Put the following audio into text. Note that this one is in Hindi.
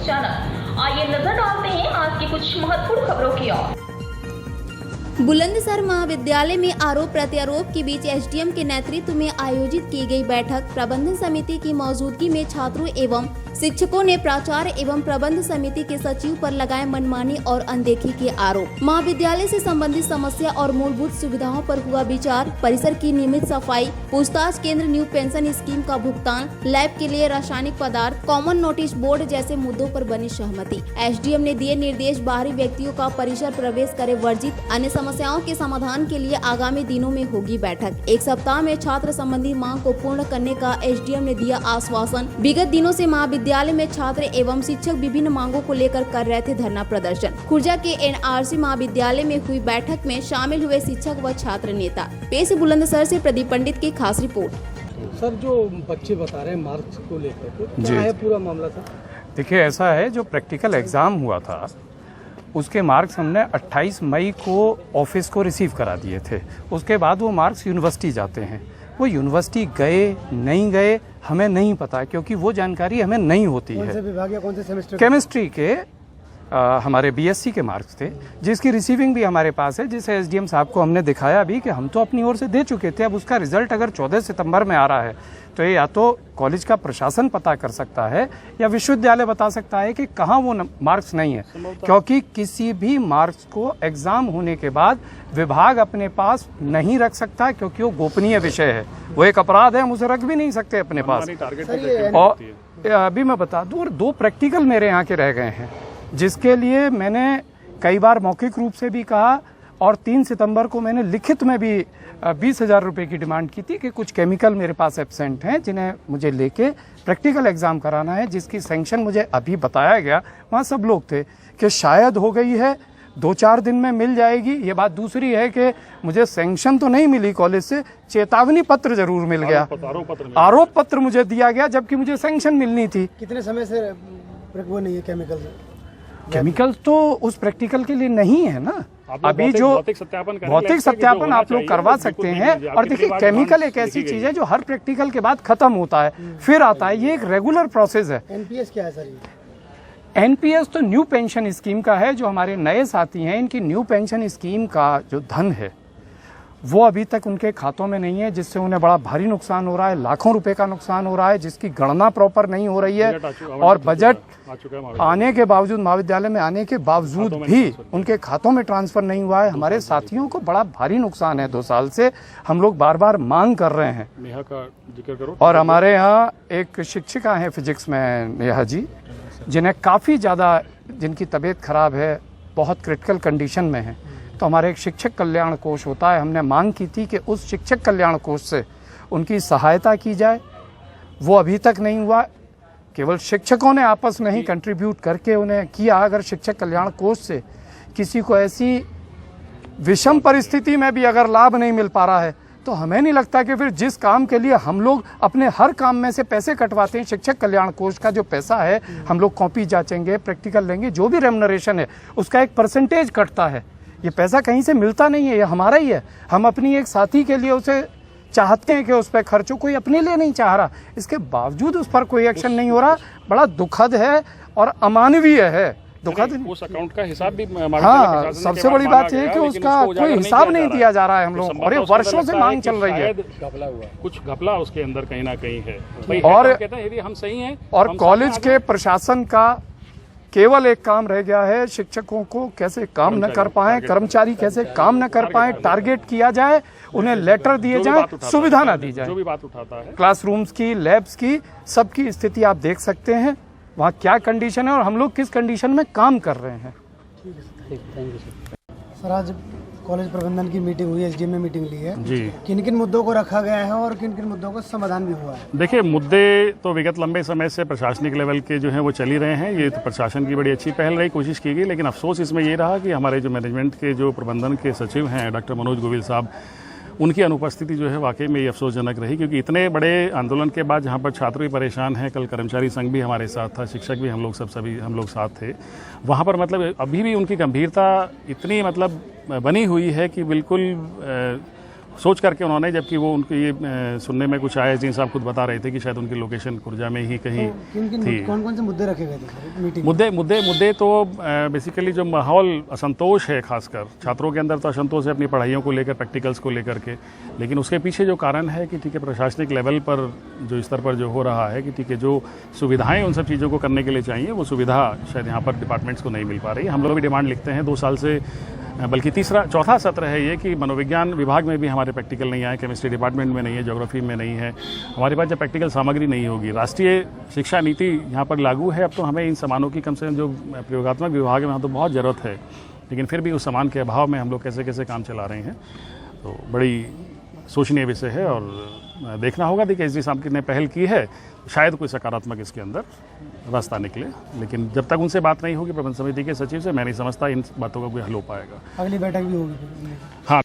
अचानक। आइए नजर डालते हैं आज की कुछ महत्वपूर्ण खबरों की ओर। बुलंदशहर महाविद्यालय में आरोप प्रत्यारोप के बीच एसडीएम के नेतृत्व में आयोजित की गई बैठक। प्रबंधन समिति की मौजूदगी में छात्रों एवं शिक्षकों ने प्राचार्य एवं प्रबंध समिति के सचिव पर लगाए मनमानी और अनदेखी के आरोप। महाविद्यालय से संबंधित समस्या और मूलभूत सुविधाओं पर हुआ विचार। परिसर की नियमित सफाई, पूछताछ केंद्र, न्यू पेंशन स्कीम का भुगतान, लैब के लिए रासायनिक पदार्थ, कॉमन नोटिस बोर्ड जैसे मुद्दों पर बनी सहमति। एसडीएम ने दिए निर्देश, बाहरी व्यक्तियों का परिसर प्रवेश करे वर्जित। अन्य समस्याओं के समाधान के लिए आगामी दिनों में होगी बैठक। एक सप्ताह में छात्र संबंधी मांग को पूर्ण करने का एसडीएम ने दिया आश्वासन। विगत दिनों से महाविद्यालय में छात्र एवं शिक्षक विभिन्न मांगों को लेकर कर रहे थे धरना प्रदर्शन। खुर्जा के एनआरसी महाविद्यालय में हुई बैठक में शामिल हुए शिक्षक व छात्र नेता। पेश बुलंदशहर से प्रदीप पंडित की खास रिपोर्ट। सर, जो बच्चे बता रहे हैं मार्क्स को लेकर, तो क्या है पूरा मामला सर? देखिए, ऐसा है, जो प्रैक्टिकल एग्जाम हुआ था उसके मार्क्स हमने 28 मई को ऑफिस को रिसीव करा दिए थे। उसके बाद वो मार्क्स यूनिवर्सिटी जाते हैं। वो यूनिवर्सिटी गए नहीं गए हमें नहीं पता, क्योंकि वो जानकारी हमें नहीं होती है। कौन से विभाग या कौन से सेमेस्टर? केमिस्ट्री के हमारे बीएससी के मार्क्स थे, जिसकी रिसीविंग भी हमारे पास है, जिसे एसडीएम साहब को हमने दिखाया भी कि हम तो अपनी ओर से दे चुके थे। अब उसका रिजल्ट अगर 14 सितंबर में आ रहा है तो ये या तो कॉलेज का प्रशासन पता कर सकता है या विश्वविद्यालय बता सकता है कि कहाँ वो मार्क्स नहीं है, क्योंकि किसी भी मार्क्स को एग्जाम होने के बाद विभाग अपने पास नहीं रख सकता, क्योंकि वो गोपनीय विषय है। वो एक अपराध है, हम उसे रख भी नहीं सकते अपने पास। और अभी मैं बता दूं, 2 प्रैक्टिकल मेरे यहाँ के रह गए हैं, जिसके लिए मैंने कई बार मौखिक रूप से भी कहा और 3 सितंबर को मैंने लिखित में भी 20,000 रुपये की डिमांड की थी कि कुछ केमिकल मेरे पास एब्सेंट हैं जिन्हें मुझे लेके प्रैक्टिकल एग्जाम कराना है, जिसकी सैंक्शन मुझे अभी बताया गया। वहाँ सब लोग थे कि शायद हो गई है, 2-4 दिन में मिल जाएगी। ये बात दूसरी है कि मुझे सैंक्शन तो नहीं मिली कॉलेज से, चेतावनी पत्र जरूर मिल गया, आरोप पत्र मुझे दिया गया, जबकि मुझे सैंक्शन मिलनी थी। कितने समय से वो नहीं है केमिकल? केमिकल तो उस प्रैक्टिकल के लिए नहीं है ना। अभी जो भौतिक सत्यापन आप लोग करवा सकते हैं। और देखिए, केमिकल एक ऐसी चीज है जो हर प्रैक्टिकल के बाद खत्म होता है, फिर आता है। ये एक रेगुलर प्रोसेस है। एनपीएस क्या है सर? एनपीएस तो न्यू पेंशन स्कीम का है। जो हमारे नए साथी हैं, इनकी न्यू पेंशन स्कीम का जो धन है वो अभी तक उनके खातों में नहीं है, जिससे उन्हें बड़ा भारी नुकसान हो रहा है। लाखों रुपए का नुकसान हो रहा है, जिसकी गणना प्रॉपर नहीं हो रही है। और बजट आने के बावजूद, महाविद्यालय में आने के बावजूद भी उनके खातों में ट्रांसफर नहीं हुआ है। हमारे साथियों को बड़ा भारी नुकसान है। 2 साल से हम लोग बार बार मांग कर रहे हैं। नेहा का जिक्र करो। और हमारे यहाँ एक शिक्षिका है फिजिक्स में, नेहा जी, जिन्हें काफ़ी ज़्यादा, जिनकी तबीयत खराब है, बहुत क्रिटिकल कंडीशन में है। तो हमारे एक शिक्षक कल्याण कोष होता है, हमने मांग की थी कि उस शिक्षक कल्याण कोष से उनकी सहायता की जाए। वो अभी तक नहीं हुआ। केवल शिक्षकों ने आपस में ही कंट्रीब्यूट करके उन्हें किया। अगर शिक्षक कल्याण कोष से किसी को ऐसी विषम परिस्थिति में भी अगर लाभ नहीं मिल पा रहा है, तो हमें नहीं लगता कि फिर जिस काम के लिए हम लोग अपने हर काम में से पैसे कटवाते हैं, शिक्षक कल्याण कोष का जो पैसा है, हम लोग कॉपी जांचेंगे, प्रैक्टिकल लेंगे, जो भी रेम्युनरेशन है उसका एक परसेंटेज कटता है। ये पैसा कहीं से मिलता नहीं है, ये हमारा ही है। हम अपनी एक साथी के लिए उसे चाहते हैं कि उस पर खर्चो, कोई अपने लिए नहीं चाह रहा। इसके बावजूद उस पर कोई एक्शन नहीं हो रहा। बड़ा दुखद है और अमानवीय है। दुखद। उस अकाउंट का हिसाब भी, हाँ, सबसे बड़ी बात यह है कि उसका कोई हिसाब नहीं दिया जा रहा है हम लोग, और ये वर्षों से मांग चल रही है। कुछ घपला उसके अंदर कहीं ना कहीं है। और कहते हैं यदि हम सही हैं, और कॉलेज के प्रशासन का केवल एक काम रह गया है, शिक्षकों को कैसे काम न कर पाए, कर्मचारी कैसे काम न कर पाए, टारगेट किया जाए, उन्हें लेटर दिए जाए, सुविधा न दी जाए। जो भी बात उठाता है, क्लासरूम्स की, लैब्स की, सबकी स्थिति आप देख सकते हैं, वहाँ क्या कंडीशन है और हम लोग किस कंडीशन में काम कर रहे हैं। सर, आज कॉलेज प्रबंधन की मीटिंग हुई, एसडीएम में मीटिंग ली है जी। किन किन मुद्दों को रखा गया है और किन किन मुद्दों का समाधान भी हुआ है? देखिए, मुद्दे तो विगत लंबे समय से प्रशासनिक लेवल के जो हैं वो चल ही रहे हैं। ये तो प्रशासन की बड़ी अच्छी पहल रही, कोशिश की गई, लेकिन अफसोस इसमें ये रहा कि हमारे जो मैनेजमेंट के जो प्रबंधन के सचिव हैं डॉक्टर मनोज गोविल साहब, उनकी अनुपस्थिति जो है वाकई में ये अफसोसजनक रही, क्योंकि इतने बड़े आंदोलन के बाद जहाँ पर छात्र भी परेशान हैं, कल कर्मचारी संघ भी हमारे साथ था, शिक्षक भी, हम लोग सभी हम लोग साथ थे वहाँ पर। मतलब अभी भी उनकी गंभीरता इतनी मतलब बनी हुई है कि बिल्कुल सोच करके उन्होंने, जबकि वो उनके ये सुनने में कुछ आया, एसडीएम साहब खुद बता रहे थे कि शायद उनकी लोकेशन खुर्जा में ही कहीं थी। कौन कौन से मुद्दे रखे गए थे मीटिंग? मुद्दे तो बेसिकली जो माहौल असंतोष है, खासकर छात्रों के अंदर तो असंतोष है अपनी पढ़ाइयों को लेकर, प्रैक्टिकल्स को लेकर के, लेकिन उसके पीछे जो कारण है कि ठीक है प्रशासनिक लेवल पर जो स्तर पर जो हो रहा है कि ठीक है जो सुविधाएं उन सब चीज़ों को करने के लिए चाहिए वो सुविधा शायद यहाँ पर डिपार्टमेंट्स को नहीं मिल पा रही। हम लोग भी डिमांड लिखते हैं 2 साल से, बल्कि चौथा सत्र है ये कि मनोविज्ञान विभाग में भी हमारे प्रैक्टिकल नहीं आए, केमिस्ट्री डिपार्टमेंट में नहीं है, ज्योग्राफी में नहीं है, हमारे पास जब प्रैक्टिकल सामग्री नहीं होगी। राष्ट्रीय शिक्षा नीति यहाँ पर लागू है, अब तो हमें इन सामानों की कम से कम जो प्रयोगात्मक विभाग है वहाँ तो बहुत ज़रूरत है, लेकिन फिर भी उस सामान के अभाव में हम लोग कैसे कैसे काम चला रहे हैं, तो बड़ी सोचनीय विषय है। और देखना होगा कि एसडी साहब ने पहल की है, शायद कोई सकारात्मक इसके अंदर रास्ता निकले, लेकिन जब तक उनसे बात नहीं होगी प्रबंध समिति के सचिव से, मैं नहीं समझता इन बातों का कोई हल हो पाएगा। अगली बैठक भी होगी? हाँ।